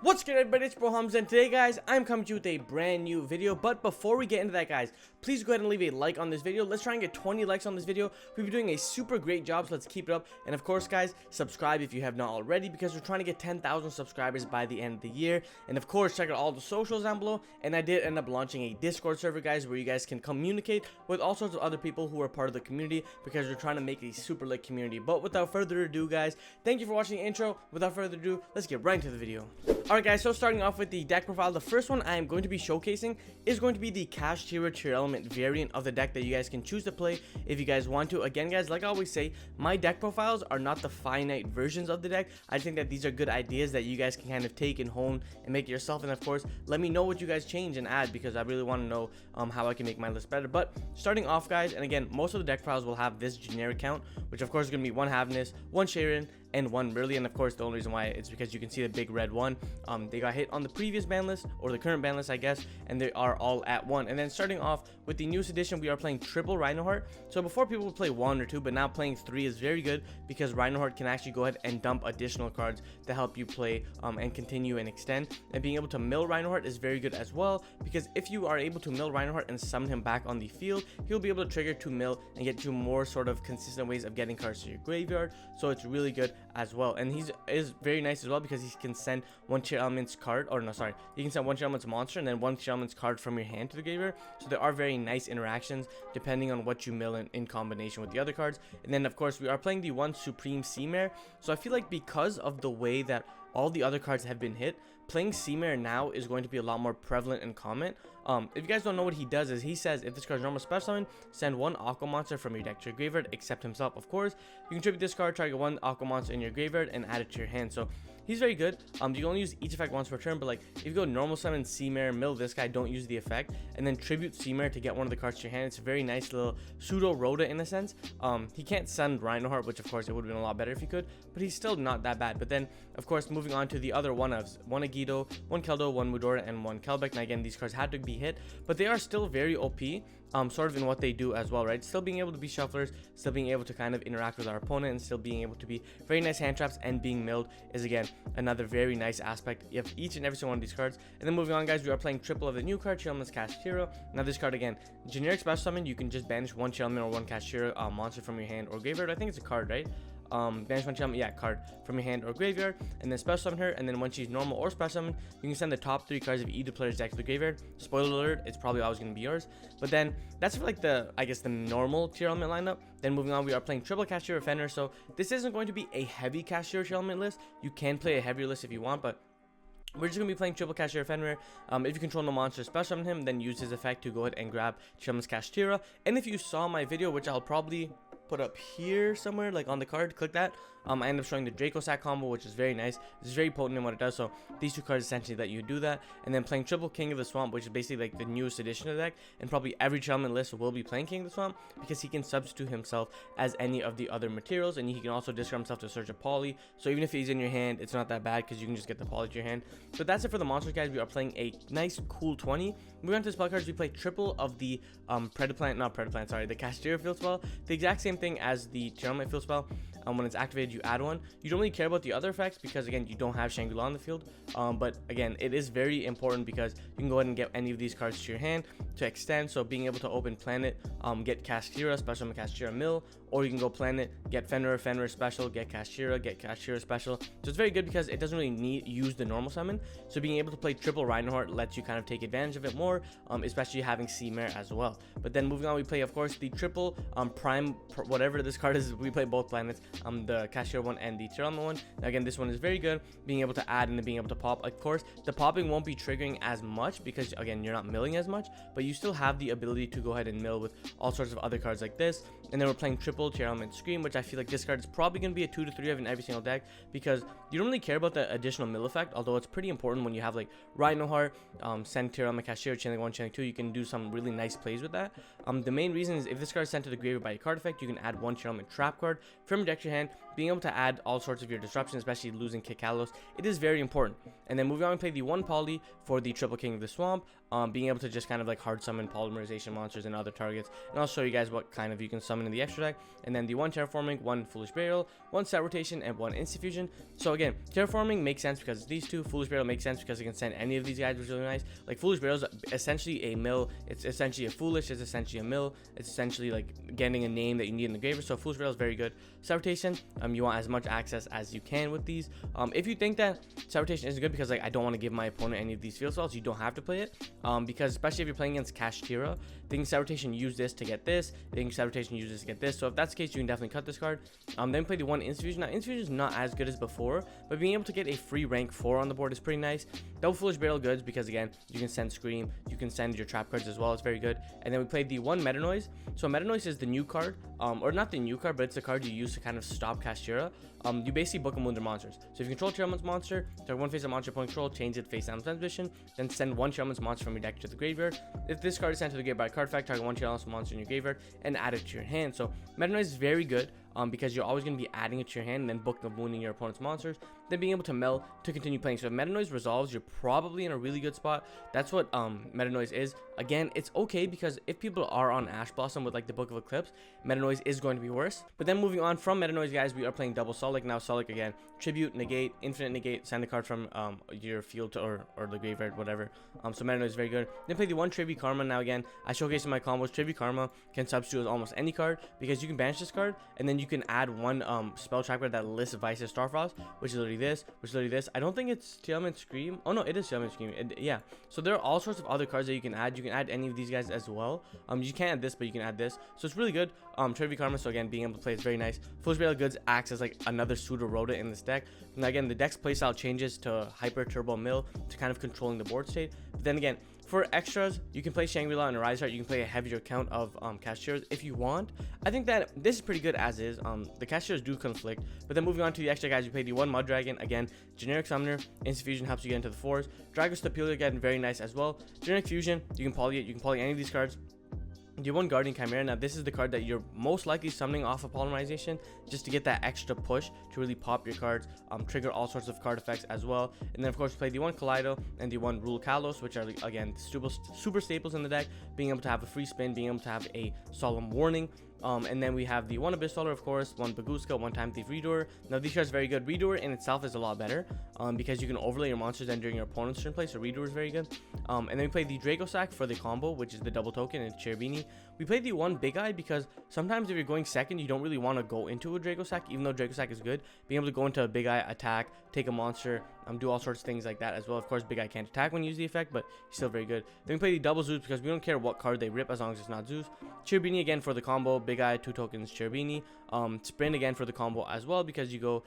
What's good, everybody? It's Bro Hums, and today, guys, I'm coming to you with a brand new video. But before we get into that, guys, please go ahead and leave a like on this video. Let's try and get 20 likes on this video. We've been doing a super great job, so let's keep it up. And of course, guys, subscribe if you have not already, because we're trying to get 10,000 subscribers by the end of the year. And of course, check out all the socials down below. And I did end up launching a Discord server, guys, where you guys can communicate with all sorts of other people who are part of the community, because we're trying to make a super lit community. But without further ado, guys, thank you for watching the intro. Without further ado, let's get right into the video. Alright, guys, so starting off with the deck profile, the first one I am going to be showcasing is going to be the Kashtira Tearlament variant of the deck that you guys can choose to play if you guys want to. Again, guys, like I always say, my deck profiles are not the finite versions of the deck. I think that these are good ideas that you guys can kind of take and hone and make it yourself. And of course, let me know what you guys change and add, because I really want to know how I can make my list better. But starting off, guys, and again, most of the deck profiles will have this generic count, which of course is going to be one Havness, one Sharon, and one Merly. And of course, the only reason why it's because you can see the big red one. They got hit on the previous ban list, or the current ban list, I guess, and they are all at one. And then starting off with the newest edition, we are playing triple Rhinoheart. So before, people would play one or two, but now playing three is very good, because Rhinoheart can actually go ahead and dump additional cards to help you play and continue and extend. And being able to mill Rhinoheart is very good as well, because if you are able to mill Rhinoheart and summon him back on the field, he'll be able to trigger to mill and get you more sort of consistent ways of getting cards to your graveyard. So it's really good as well. And he is very nice as well, because he can send one Tearlament's card, or no, sorry, you can send one Tearlament's monster and then one Tearlament's card from your hand to the graveyard. So there are very nice interactions depending on what you mill in combination with the other cards. And then of course, we are playing the one Supreme Seamare. So I feel like because of the way that all the other cards have been hit, playing Seamare now is going to be a lot more prevalent and common. If you guys don't know what he does, is he says if this card is normal special summon, send one Aqua monster from your deck to your graveyard except himself. Of course, you can tribute this card, target one Aqua monster in your graveyard, and add it to your hand. So he's very good. You can only use each effect once per turn, but like if you go normal summon Seamare, mill this guy, don't use the effect, and then tribute Seamare to get one of the cards to your hand. It's a very nice little pseudo Rhoda in a sense. He can't send Rhinoheart, which of course it would have been a lot better if he could, but he's still not that bad. But then of course, moving on to the other one Agito, one Keldo, one Mudora, and one Kelbeck. Now again, these cards had to be hit, but they are still very OP, sort of in what they do as well, right? Still being able to be shufflers, still being able to kind of interact with our opponent, and still being able to be very nice hand traps, and being milled is again another very nice aspect of each and every single one of these cards. And then moving on, guys, we are playing triple of the new card, Tearlament Kashtira. Now this card, again, generic special summon, you can just banish one Tearlament or one Kashtira monster from your hand or graveyard. I think it's a card, right? Banish one Tearlament, yeah, card from your hand or graveyard, and then special summon her. And then when she's normal or special summon, you can send the top 3 cards of either player's deck to the graveyard. Spoiler alert, it's probably always going to be yours. But then that's for like the, I guess, the normal Tearlament lineup. Then moving on, we are playing triple Kashtira Fenrir. So this isn't going to be a heavy Kashtira Tearlament list. You can play a heavier list if you want, but we're just going to be playing triple Kashtira Fenrir. If you control no monster, special summon him, then use his effect to go ahead and grab Tearlament Kashtira. And if you saw my video, which I'll probably put up here somewhere, like on the card, click that. I end up showing the Draco Sack combo, which is very nice. It's very potent in what it does. So these two cards essentially let you do that. And then playing triple King of the Swamp, which is basically like the newest edition of the deck, and probably every Tearlament list will be playing King of the Swamp, because he can substitute himself as any of the other materials, and he can also discard himself to search a poly. So even if he's in your hand, it's not that bad, because you can just get the poly to your hand. But that's it for the monsters, guys. We are playing a nice cool 20. Moving on to the spell cards, we play triple of the the Kashtira field spell. The exact same thing as the Tearlament field spell. When it's activated, you add one. You don't really care about the other effects, because again, you don't have Shangri-La on the field. But again, it is very important, because you can go ahead and get any of these cards to your hand to extend. So being able to open planet, get Kashtira special, Kashtira mill, or you can go planet, get Fenrir special, get Kashtira special. So it's very good, because it doesn't really use the normal summon. So being able to play triple Rhinoheart lets you kind of take advantage of it more, especially having Seamare as well. But then moving on, we play of course the triple prime whatever this card is. We play both planets, the Kashtira one and the Tearlament one. Now again, this one is very good, being able to add and then being able to pop. Of course, the popping won't be triggering as much, because again, you're not milling as much, but you still have the ability to go ahead and mill with all sorts of other cards like this. And then we're playing triple Tearlament Scream, which I feel like this card is probably going to be a 2 to 3 of in every single deck, because you don't really care about the additional mill effect, although it's pretty important when you have like Rhinoheart, send Tearlament Kashtira, chaining 1, chaining 2, you can do some really nice plays with that. The main reason is if this card is sent to the graveyard by a card effect, you can add one Tearlament Trap card from your deck to your hand. Being able to add all sorts of your disruptions, especially losing Kikalos, it is very important. And then moving on, we play the one poly for the triple King of the Swamp. being able to just kind of like hard summon polymerization monsters and other targets. And I'll show you guys what kind of you can summon in the extra deck. And then the 1 terraforming, 1 foolish burial, 1 set rotation, and 1 instant fusion. So again, terraforming makes sense because it's these two. Foolish burial makes sense because it can send any of these guys, which is really nice. Like foolish burial is essentially a mill. It's essentially a foolish. It's essentially a mill. It's essentially like getting a name that you need in the graveyard. So foolish burial is very good. Set rotation, you want as much access as you can with these. If you think that set rotation isn't good because like I don't want to give my opponent any of these field spells, you don't have to play it. Because especially if you're playing against Kashtira, they can set rotation use this to get this. They can set rotation use this to get this. So if that's the case, you can definitely cut this card. Then play the 1 infusion. Now infusion is not as good as before, but being able to get a free rank 4 on the board is pretty nice. Double foolish burial goods because again, you can send scream, you can send your trap cards as well. It's very good. And then we played the 1 meta noise. So meta noise is the new card, or not the new card, but it's the card you use to kind of stop Kashtira. You basically book and wound their monsters. So if you control Tearlament's monster, target 1 face of monster point control, change it face down position, then send 1 Tearlament's monster from your deck to the graveyard. If this card is sent to the graveyard by card effect, target 1 Tearlament's monster in your graveyard and add it to your hand. So meta noise is very good. Because you're always going to be adding it to your hand and then book of wounding your opponent's monsters, then being able to mill to continue playing. So if meta noise resolves, you're probably in a really good spot. That's what meta noise is. Again, it's okay because if people are on Ash Blossom with like the Book of Eclipse, meta noise is going to be worse. But then moving on from meta noise, guys, we are playing double Solic. Now Solic again, tribute, negate, infinite negate, send a card from your field to, or the graveyard, whatever. So meta noise is very good. Then play the 1 Tribute Karma. Now again, I showcased in my combos, Tribute Karma can substitute with almost any card because you can banish this card and then you can add 1 spell tracker that lists Vice's Starfrost, which is literally this, I don't think it's Tearlament Scream. Oh no, it is Tearlament Scream. Yeah. So there are all sorts of other cards that you can add. You can add any of these guys as well. You can't add this, but you can add this. So it's really good. Tribute Karma. So again, being able to play is very nice. Foolish Burial Goods acts as like another pseudo Rhoda in this deck. Now again, the deck's playstyle changes to Hyper Turbo Mill to kind of controlling the board state. But then again, for extras, you can play Shangri-La and Rise Heart. You can play a heavier count of Kashtiras if you want. I think that this is pretty good as is. The Kashtiras do conflict. But then moving on to the extra guys, you play the 1 Mud Dragon. Again, generic summoner. Instant Fusion helps you get into the 4s. Drago Stapula again, very nice as well. Generic Fusion, you can poly it. You can poly any of these cards. You 1 Guardian Chimera. Now this is the card that you're most likely summoning off of polymerization just to get that extra push to really pop your cards, trigger all sorts of card effects as well. And then of course play the 1 Kaleido and the 1 Rule Kalos, which are again super staples in the deck. Being able to have a free spin, being able to have a solemn warning. And then we have the 1 Abyss Dweller, of course, 1 Baguska, 1 Time Thief Redoer. Now these cards are very good. Redoer in itself is a lot better because you can overlay your monsters then during your opponent's turn play, so Redoer is very good. And then we play the Draco Sack for the combo, which is the double token, and Cherubini. We played the 1 Big Eye because sometimes if you're going second, you don't really want to go into a Draco Sack, even though Draco Sack is good. Being able to go into a Big Eye, attack, take a monster, do all sorts of things like that as well. Of course, Big Eye can't attack when you use the effect, but he's still very good. Then we play the double Zeus because we don't care what card they rip as long as it's not Zeus. Cherubini again for the combo, Big Eye, 2 tokens, Cherubini. Sprint again for the combo as well because you go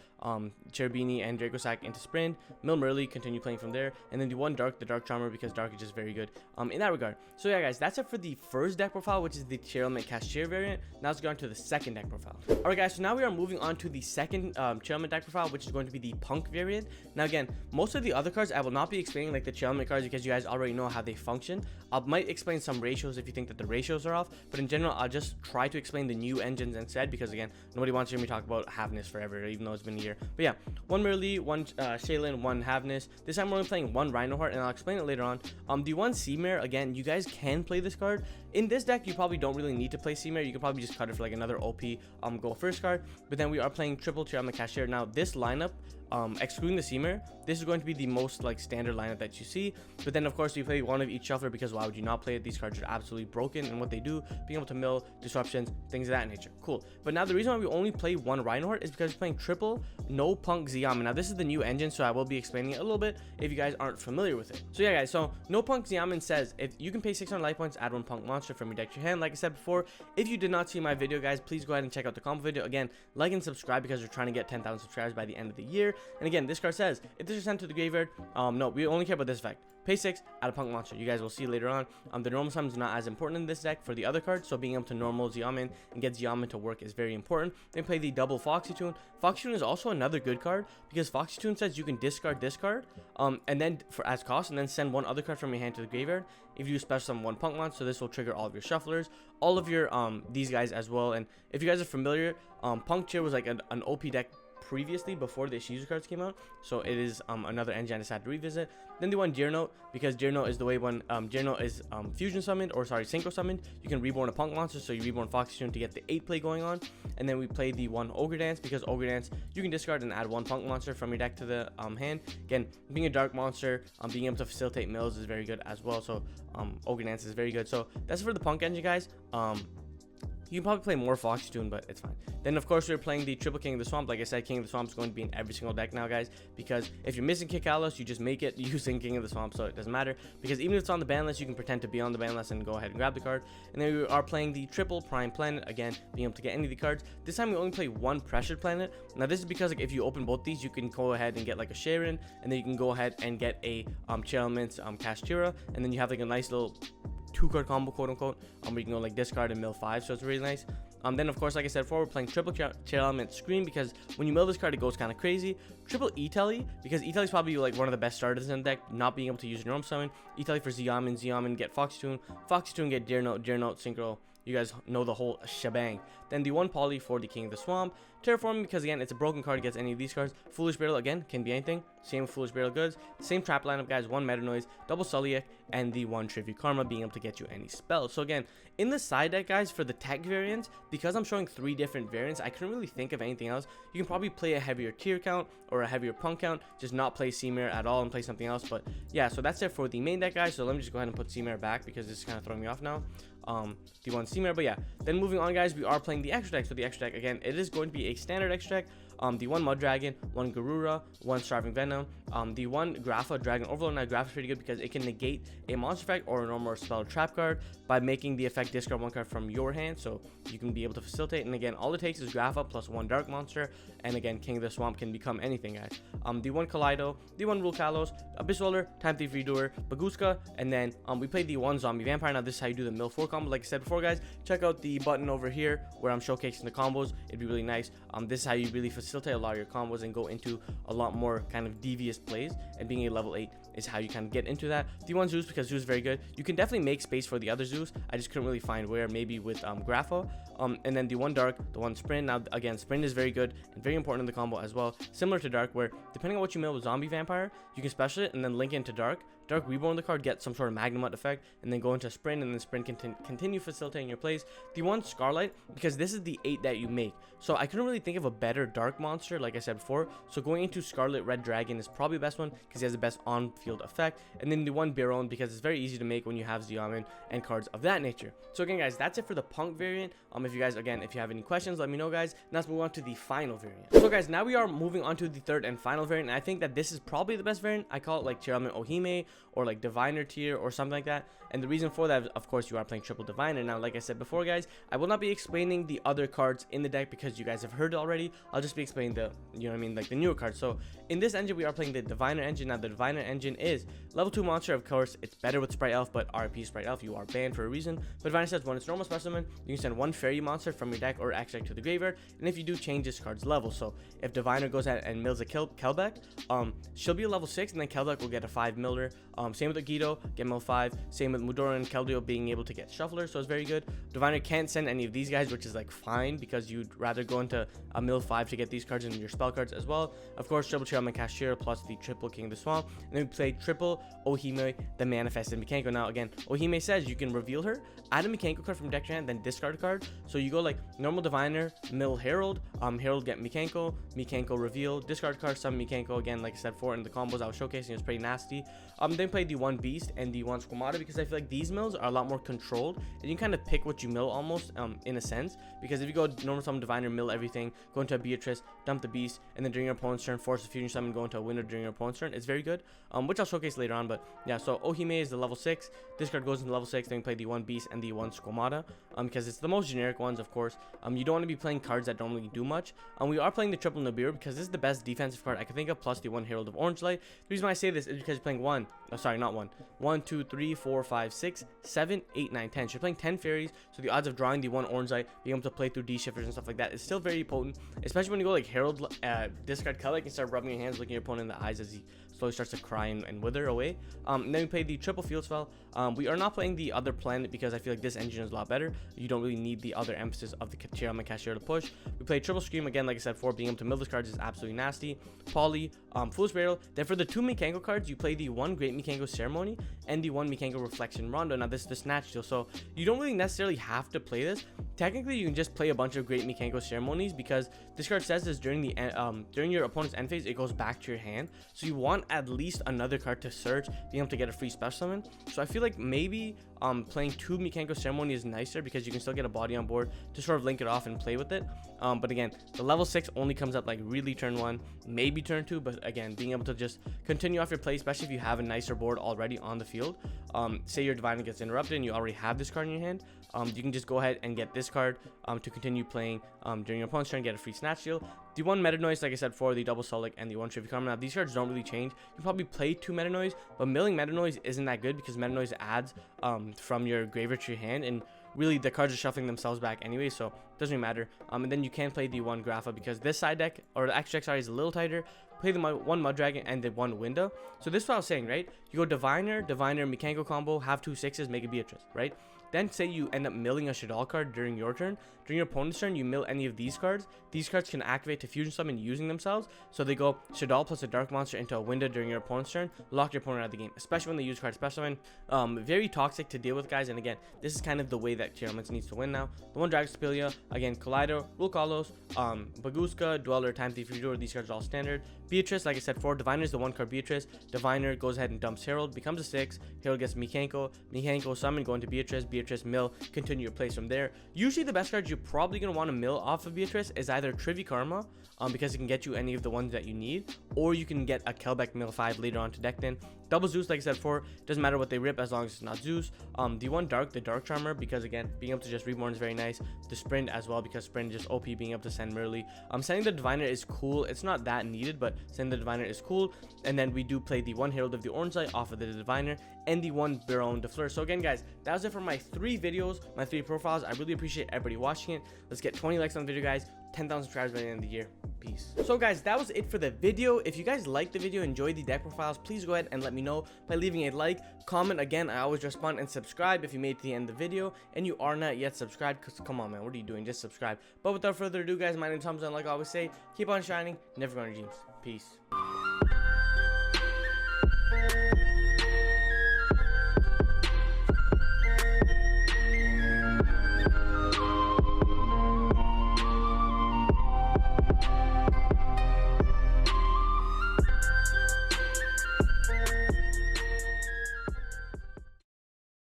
Cherubini and Draco Sack into Sprint. Mill Merly, continue playing from there. And then the 1 Dark, the Dark Charmer, because Dark is just very good in that regard. So yeah, guys, that's it for the first deck profile, which is the Tearlament Kashtira variant. Now let's go on to the second deck profile. Alright guys, so now we are moving on to the second Tearlament deck profile, which is going to be the P.U.N.K variant. Now again, most of the other cards I will not be explaining, like the Tearlament cards, because you guys already know how they function. I might explain some ratios if you think that the ratios are off, but in general, I'll just try to explain the new engines instead, because again, nobody wants to hear me talk about Havness forever, even though it's been a year. But yeah, 1 Merly, 1 Shaylin, 1 Havness. This time we're only playing 1 Rhinoheart, and I'll explain it later on. The 1 Seamare, again, you guys can play this card. In this deck, you probably don't really need to play Seamare. You can probably just cut it for like another OP go first card. But then we are playing triple Tearlament Kashtira. Now this lineup, excluding the Seamer, this is going to be the most like standard lineup that you see. But then of course you play 1 of each shuffler, because why would you not play it? These cards are absolutely broken in what they do, being able to mill, disruptions, things of that nature. Cool. But now the reason why we only play 1 Rhinoheart is because we're playing triple no P.U.N.K Ziaman. Now this is the new engine, so I will be explaining it a little bit if you guys aren't familiar with it. So yeah guys, so no P.U.N.K Ziaman says if you can pay 600 life points, add 1 P.U.N.K monster from your deck to your hand. Like I said before, if you did not see my video, guys, please go ahead and check out the combo video. Again, like and subscribe because we're trying to get 10,000 subscribers by the end of the year. And again, this card says if this is sent to the graveyard, no, we only care about this effect. Pay 6, add a P.U.N.K monster. You guys will see later on. The normal summon is not as important in this deck for the other cards, so being able to normal Ziaman and get Ziaman to work is very important. Then play the double Foxy Tune. Foxy Tune is also another good card because Foxy Tune says you can discard this card, and then for as cost, and then send 1 other card from your hand to the graveyard. If you special summon 1 P.U.N.K monster, so this will trigger all of your shufflers, all of your these guys as well. And if you guys are familiar, P.U.N.K Cheer was like an OP deck previously before the Ishizu cards came out, so it is another engine I decided to revisit. Then the one Deer Note, because Deer Note is the way when Deer Note is fusion summoned, or sorry, synchro summoned, you can reborn a punk monster, so you reborn Foxy to get the 8 play going on. And then we played the one Ogre Dance, because Ogre Dance you can discard and add one punk monster from your deck to the hand. Again, being a dark monster, being able to facilitate mills is very good as well, so Ogre Dance is very good. So that's for the punk engine, guys. You can probably play more Foxy, but it's fine. Then, of course, we're playing the triple King of the Swamp. Like I said, King of the Swamp is going to be in every single deck now, guys, because if you're missing Kikalos, you just make it using King of the Swamp, so it doesn't matter, because even if it's on the ban list, you can pretend to be on the ban list and go ahead and grab the card. And then we are playing the triple Prime Planet, again, being able to get any of the cards. This time, we only play one Pressured Planet. Now, this is because, like, if you open both these, you can go ahead and get, like, a Sharon, and then you can go ahead and get a Tearlament Kashtira, and then you have, like, a nice little 2-card combo, quote unquote, where you can go like discard and mill 5, so it's really nice. Then, of course, like I said before, we're playing triple Tearlament Scream, because when you mill this card, it goes kind of crazy. Triple E-Telly, because E-Telly is probably like one of the best starters in the deck, not being able to use normal summon. E-Telly for Ziyaman get Foxy get Deer Note, Synchro. You guys know the whole shebang. Then the one Poly for the King of the Swamp. Terraforming, because again, it's a broken card, gets any of these cards. Foolish Burial, again, can be anything. Same with Foolish Burial Goods. Same trap lineup, guys. One Meta Noise, double Sulliek, and the one Tribute Karma, being able to get you any spells. So again, in the side deck, guys, for the tech variants, because I'm showing 3 different variants, I couldn't really think of anything else. You can probably play a heavier tier count or a heavier punk count, just not play Seamer at all and play something else. But yeah, so that's it for the main deck, guys. So let me just go ahead and put Seamer back, because this is kind of throwing me off now. The one Seamer, but yeah, then moving on, guys, we are playing the extra deck. So the extra deck, again, it is going to be a standard extra deck. The one Mud Dragon, one Garura, one Starving Venom, the one Grapha Dragon Overload. Now Grapha is pretty good because it can negate a monster effect or a normal spell trap card by making the effect discard 1 card from your hand, so you can be able to facilitate. And again, all it takes is Grapha plus 1 dark monster, and again, King of the Swamp can become anything, guys. The one Kaleido, the one Rule Kalos, Abyss Roller, Time Thief Redoer, Baguska, and then we played the one Zombie Vampire. Now this is how you do the mill 4 combo. Like I said before, guys, check out the button over here where I'm showcasing the combos. It'd be really nice. This is how you really facilitate a lot of your combos and go into a lot more kind of devious plays, and being a level 8 is how you kind of get into that. The one Zeus, because Zeus is very good. You can definitely make space for the other Zeus. I just couldn't really find where, maybe with Grapha. And then the one Dark, the one Sprint. Now again, Sprint is very good and very important in the combo as well, similar to Dark, where depending on what you mill with Zombie Vampire, you can special it and then link into Dark. Dark reborn the card, get some sort of Magnemite effect, and then go into Sprint, and then Sprint can continue facilitating your plays. The one Scarlight, because this is the 8 that you make, so I couldn't really think of a better Dark monster, like I said before, so going into Scarlet Red Dragon is probably the best one, because he has the best on-field effect. And then the one Baron, because it's very easy to make when you have Ziyaman and cards of that nature. So again, guys, that's it for the Punk variant. If you guys, again, if you have any questions, let me know, guys. Now let's move on to the final variant. So guys, now we are moving on to the 3rd and final variant, and I think that this is probably the best variant. I call it like Tearlament Ohime, or like Diviner Tier, or something like that. And the reason for that, of course, you are playing triple Diviner. Now, like I said before, guys, I will not be explaining the other cards in the deck because you guys have heard it already. I'll just be explaining the, you know what I mean, like the newer cards. So in this engine, we are playing the Diviner engine. Now the Diviner engine is level 2 monster, of course. It's better with Sprite Elf, but RP Sprite Elf, you are banned for a reason. But Diviner says when it's normal specimen, you can send 1 fairy monster from your deck or extra deck to the graveyard, and if you do, change this card's level. So if Diviner goes ahead and mills a Kelbeck, she'll be a level 6, and then Kelbeck will get a 5 miller. Same with Agito, get mill 5. Same with Mudora and Keldeo being able to get Shuffler, so it's very good. Diviner can't send any of these guys, which is like fine, because you'd rather go into a mill 5 to get these cards in your spell cards as well. Of course, triple Tearlament Kashtira plus the triple King of the Swamp, and then we play triple Ohime, the manifested Mikanko. Now again, Ohime says you can reveal her, add a Mikanko card from deck to hand, then discard a card. So you go like normal Diviner, mill Herald, Herald get Mikanko, Mikanko reveal, discard card, summon Mikanko. Again, like I said before in the combos I was showcasing, it's pretty nasty. Then play the one Beast and the one Squamata, because I feel like these mills are a lot more controlled, and you kind of pick what you mill almost, in a sense, because if you go normal summon Diviner, mill everything, go into a Beatrice, dump the Beast, and then during your opponent's turn, force the fusion summon, go into a window during your opponent's turn. It's very good, which I'll showcase later on. But yeah, so Ohime is the level 6, this card goes into level 6, then you play the one Beast and the one Squamata, because it's the most generic ones, of course. You don't want to be playing cards that don't really do much. We are playing the triple Nibiru because this is the best defensive card I can think of, plus the one Herald of Orange Light. The reason why I say this is because you're playing sorry, not 1. 1, 2, 3, 4, 5, 6, 7, 8, 9, 10. So you're playing 10 fairies, so the odds of drawing the 1 orange light, being able to play through D-shifters and stuff like that is still very potent, especially when you go like Herald, discard color, you can start rubbing your hands, looking your opponent in the eyes as he slowly starts to cry and wither away. And then we play the triple field spell. We are not playing the other planet because I feel like this engine is a lot better. You don't really need the other emphasis of the Tearlament Kashtira to push. We play triple scream again, like I said, for being able to mill these cards is absolutely nasty. Poly, Foolish Burial. Then for the 2 P.U.N.K cards, you play the 1 Great P.U.N.K Ceremony and the 1 P.U.N.K Reflection Rondo. Now this is the snatch deal, so you don't really necessarily have to play this. Technically, you can just play a bunch of Great P.U.N.K Ceremonies because this card says this during the during your opponent's end phase, it goes back to your hand. So you want at least another card to search, being able to get a free special summon. So I feel like maybe playing 2 P.U.N.K Ceremony is nicer because you can still get a body on board to sort of link it off and play with it. But again, the level 6 only comes up like really turn 1, maybe turn 2. But again, being able to just continue off your play, especially if you have a nicer board already on the field. Say your Diviner gets interrupted and you already have this card in your hand. You can just go ahead and get this card to continue playing during your opponent's turn, get a free snatch steal. The 1 Meta Noise, like I said, for the double Solic and the 1 Trivia Karma. Now these cards don't really change. You probably play 2 Meta Noise, but milling Meta Noise isn't that good because Meta Noise adds from your graveyard to your hand, and really the cards are shuffling themselves back anyway, so it doesn't really matter. And then you can play the 1 Grapha because this side deck, or the extra deck, sorry, is a little tighter. Play the 1 Mud Dragon and the 1 Window. So this is what I was saying, right? You go Diviner, P.U.N.K combo, have 2 6s, make a Beatrice, right? Then say you end up milling a Shaddoll card during your turn. During your opponent's turn, you mill any of these cards. These cards can activate to fusion summon using themselves. So they go Shaddoll plus a dark monster into a window during your opponent's turn. Lock your opponent out of the game, especially when they use card special summon. Very toxic to deal with, guys. And again, this is kind of the way that Tearlament needs to win now. The 1 Dragon Spelia, again, Collider, Vulcalos, Baguska, Dweller, Time Thief, Redoer. These cards are all standard. Beatrice, like I said, for Diviner is the 1 card Beatrice. Diviner goes ahead and dumps Herald, becomes a 6. Herald gets P.U.N.K summon, go into Beatrice. Beatrice mill, continue your play from there. Usually the best cards you're probably going to want to mill off of Beatrice is either Trivia Karma, because it can get you any of the ones that you need, or you can get a Kelbeck mill 5 later on to deck in. Double Zeus, like I said, 4, doesn't matter what they rip as long as it's not Zeus. The 1 Dark, the Dark Charmer, because again, being able to just reborn is very nice. The Sprint as well, because Sprint just OP, being able to send Merly. Sending the Diviner is cool. It's not that needed, but sending the Diviner is cool. And then we do play the 1 Herald of the Orange Light off of the Diviner and the 1 Baron de Fleur. So again, guys, that was it for my 3 videos, my 3 profiles. I really appreciate everybody watching it. Let's get 20 likes on the video, guys. 10,000 subscribers by the end of the year. Peace. So guys, that was it for the video. If you guys liked the video, enjoyed the deck profiles, please go ahead and let me know by leaving a like, comment. Again, I always respond, and subscribe if you made it to the end of the video and you are not yet subscribed, because come on, man, what are you doing? Just subscribe. But without further ado, guys, my name is Hamza, and like I always say, keep on shining, never go on your dreams. Peace.